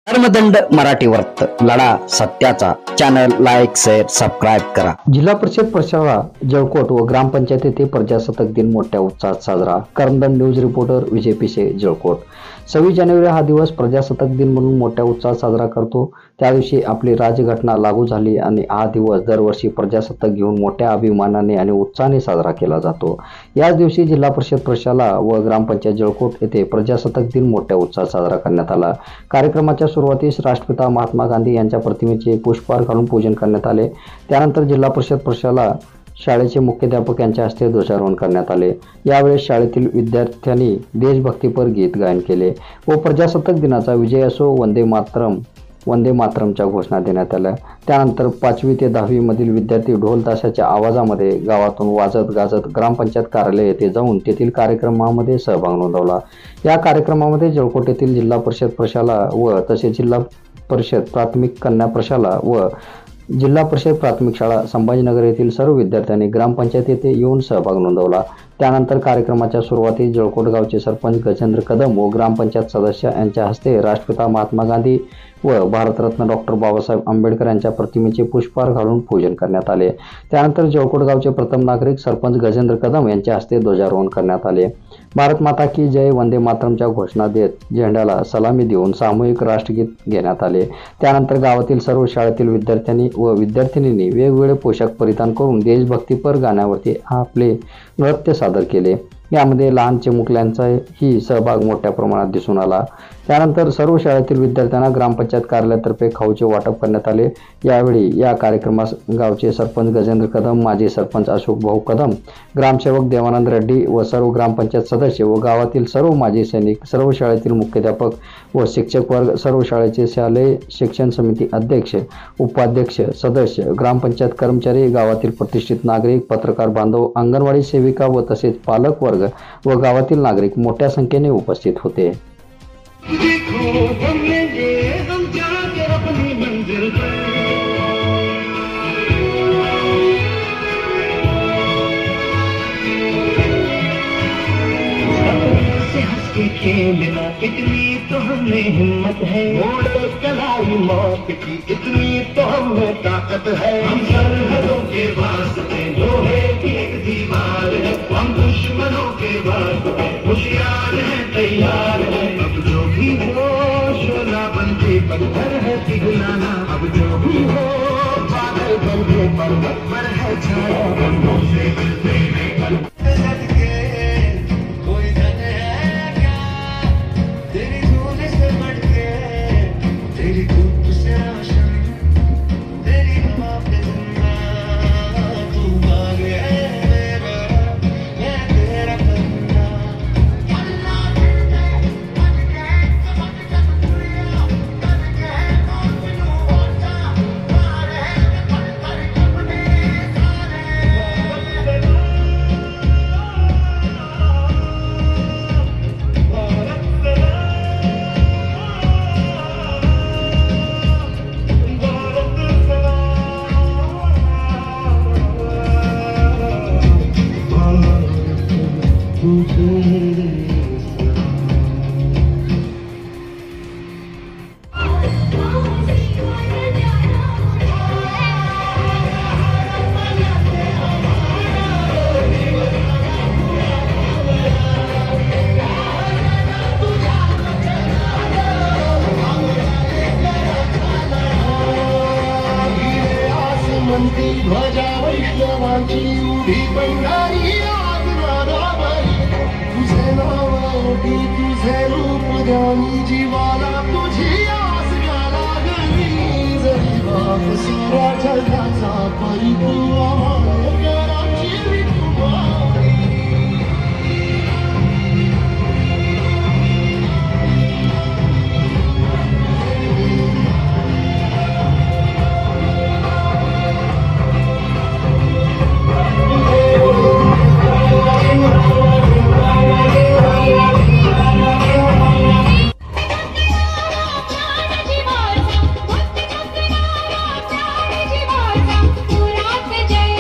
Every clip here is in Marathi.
धर्मदंड मराठी वर्त लढा सत्याचा चॅनल लाईक शेअर सबस्क्राईब करा। जिल्हा परिषद प्रशाला जळकोट व ग्रामपंचायत येथे प्रजासत्ताक दिन मोठ्या उत्साहात साजरा। कर्मदंड न्यूज रिपोर्टर विजय पिसे जळकोट। 26 जानेवारी हा दिवस प्रजासत्ताक दिन म्हणून मोठ्या उत्साहात साजरा करतो। त्या दिवशी आपली राज्यघटना लागू झाली आणि हा दिवस दरवर्षी प्रजासत्ताक घेऊन मोठ्या अभिमानाने आणि उत्साहाने साजरा केला जातो। याच दिवशी जिल्हा परिषद प्रशाला व ग्रामपंचायत जळकोट येथे प्रजासत्ताक दिन मोठ्या उत्साहात साजरा करण्यात आला। कार्यक्रमाच्या सुरुवातीस राष्ट्रपिता महात्मा गांधी यांच्या प्रतिमेचे पुष्पहार घालून पूजन करण्यात आले। त्यानंतर जिल्हा परिषद प्रशाला शाळेचे मुख्याध्यापक यांच्या हस्ते ध्वजारोहण करण्यात आले। यावेळी शाळेतील विद्यार्थ्यांनी देशभक्तीपर गीत गायन केले व प्रजासत्ताक दिनाचा विजय असो वंदे मातरमच्या घोषणा देण्यात आल्या। त्यानंतर 5वी ते 10वी मधील विद्यार्थी ढोल ताशाच्या आवाजामध्ये गावातून वाजत गाजत ग्रामपंचायत कार्यालय येथे जाऊन तेथील कार्यक्रमामध्ये सहभाग नोंदवला। या कार्यक्रमामध्ये जळकोट येथील जिल्हा परिषद प्रशाला व तसेच जिल्हा परिषद प्राथमिक कन्या प्रशाला व जिल्हा परिषद प्राथमिक शाळा संभाजीनगर येथील सर्व विद्यार्थ्यांनी ग्रामपंचायत येथे येऊन सहभाग नोंदवला। त्यानंतर कार्यक्रमाच्या सुरुवातीस जळकोट गावचे सरपंच गजेंद्र कदम व ग्रामपंचायत सदस्य यांच्या हस्ते राष्ट्रपिता महात्मा गांधी व भारतरत्न डॉक्टर बाबासाहेब आंबेडकर यांच्या प्रतिमेचे पुष्पहार घालून पूजन करण्यात आले। त्यानंतर जळकोट गावचे प्रथम नागरिक सरपंच गजेंद्र कदम यांच्या हस्ते ध्वजारोहण करण्यात आले। भारत माता की जय वंदे मातरमच्या घोषणा देत झेंड्याला सलामी देऊन सामूहिक राष्ट्रगीत घेण्यात आले। त्यानंतर गावातील सर्व शाळेतील विद्यार्थ्यांनी व विद्यार्थिनींनी वेगवेगळे पोशाख परिधान करून देशभक्तीपर गाण्यावरती आपले नृत्य सादर केले। यामध्ये लहान चिमुकल्यांचाही सहभाग मोठ्या प्रमाणात दिसून आला। त्यानंतर सर्व शाळेतील विद्यार्थ्यांना ग्रामपंचायत कार्यालयातर्फे खाऊचे वाटप करण्यात आले। यावेळी या कार्यक्रमास गावचे सरपंच गजेंद्र कदम, माजी सरपंच अशोक भाऊ कदम, ग्रामसेवक देवानंद रेड्डी व सर्व ग्रामपंचायत सदस्य व गावातील सर्व माजी सैनिक, सर्व शाळेतील मुख्याध्यापक व शिक्षक वर्ग, सर्व शाळेचे शालेय शिक्षण समिती अध्यक्ष, उपाध्यक्ष, सदस्य, ग्रामपंचायत कर्मचारी, गावातील प्रतिष्ठित नागरिक, पत्रकार बांधव, अंगणवाडी सेविका व तसेच पालक वर्ग व गावातील नागरिक मोठ्या संख्येने उपस्थित होते। खेलना इतनी तो हमें हिम्मत है, मोड़े कलाई मौत की इतनी तो हमें ताकत है। हम सरहदों के वास्ते लोहे की एक दीवार है, हम दुश्मनों के वास्ते होशियार हैं, तैयार हैं। अब जो भी हो शोला बनके पत्थर है पिघलाना, अब जो भी हो बादल बनके पर्वत पर है छाया, बंदों से मिलते हैं ध्वजा वैष्णवांची उभी बंगारी आज नादाबाई, तुझे नाव ओटी तुझे रूप द्यानी जीवाला तुझी आस घाला गली, जरी बाप सारा जगाचा परी तू आम्हाला घराची विठुमाई। पुरात जय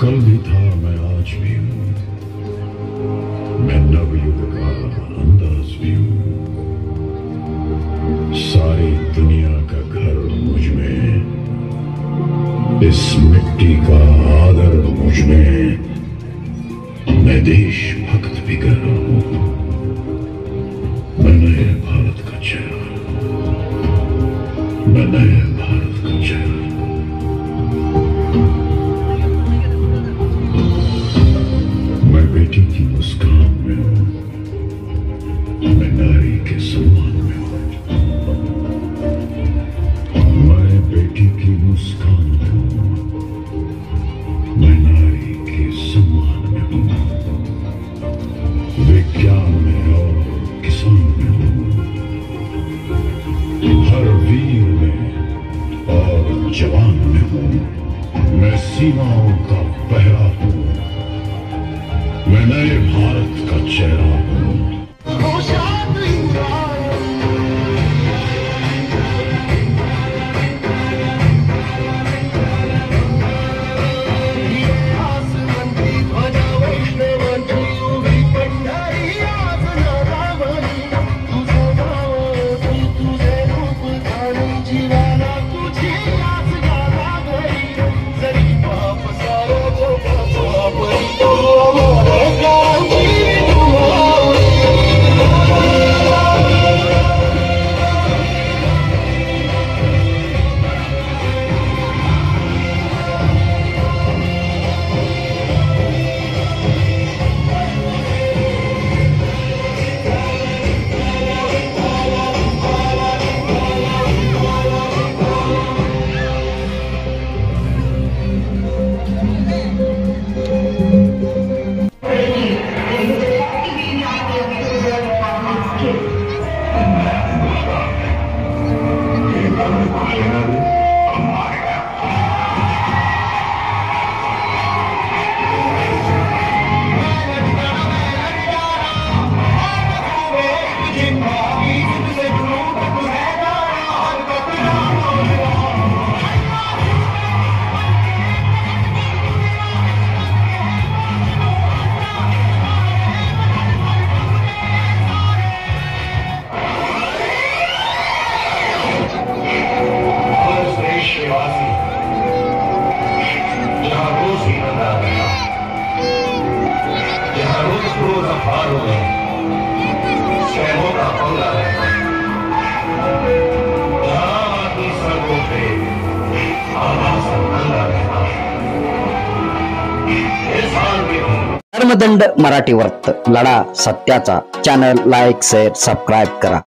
कल भी था, मैं आज भी हूँ, मैं नवयुग का अंदाज भी हूँ। सारी दुनिया का घर मुझ में, इस मिट्टी का आदर मुझ में, मैं देशभक्त भी कर रहा हूँ। मैं नए भारत का चेहरा, मैं नए भारत का चेहरा। मैं बेटी की मुस्कान में हूं, मैं नारी के सम्मान में हूं। मैं बेटी की मुस्कान में हूं, मैं नारी के सम्मान में हूं। विज्ञान में और किसान में हूं, हर वीर में और जवान में हूं। मैं सीमाओं का पहरा हूं, मैं नए भारत का चेहरा हूं। धर्मदंड मराठी वर्त लढा सत्याचा चॅनल लाईक शेअर सबस्क्राईब करा.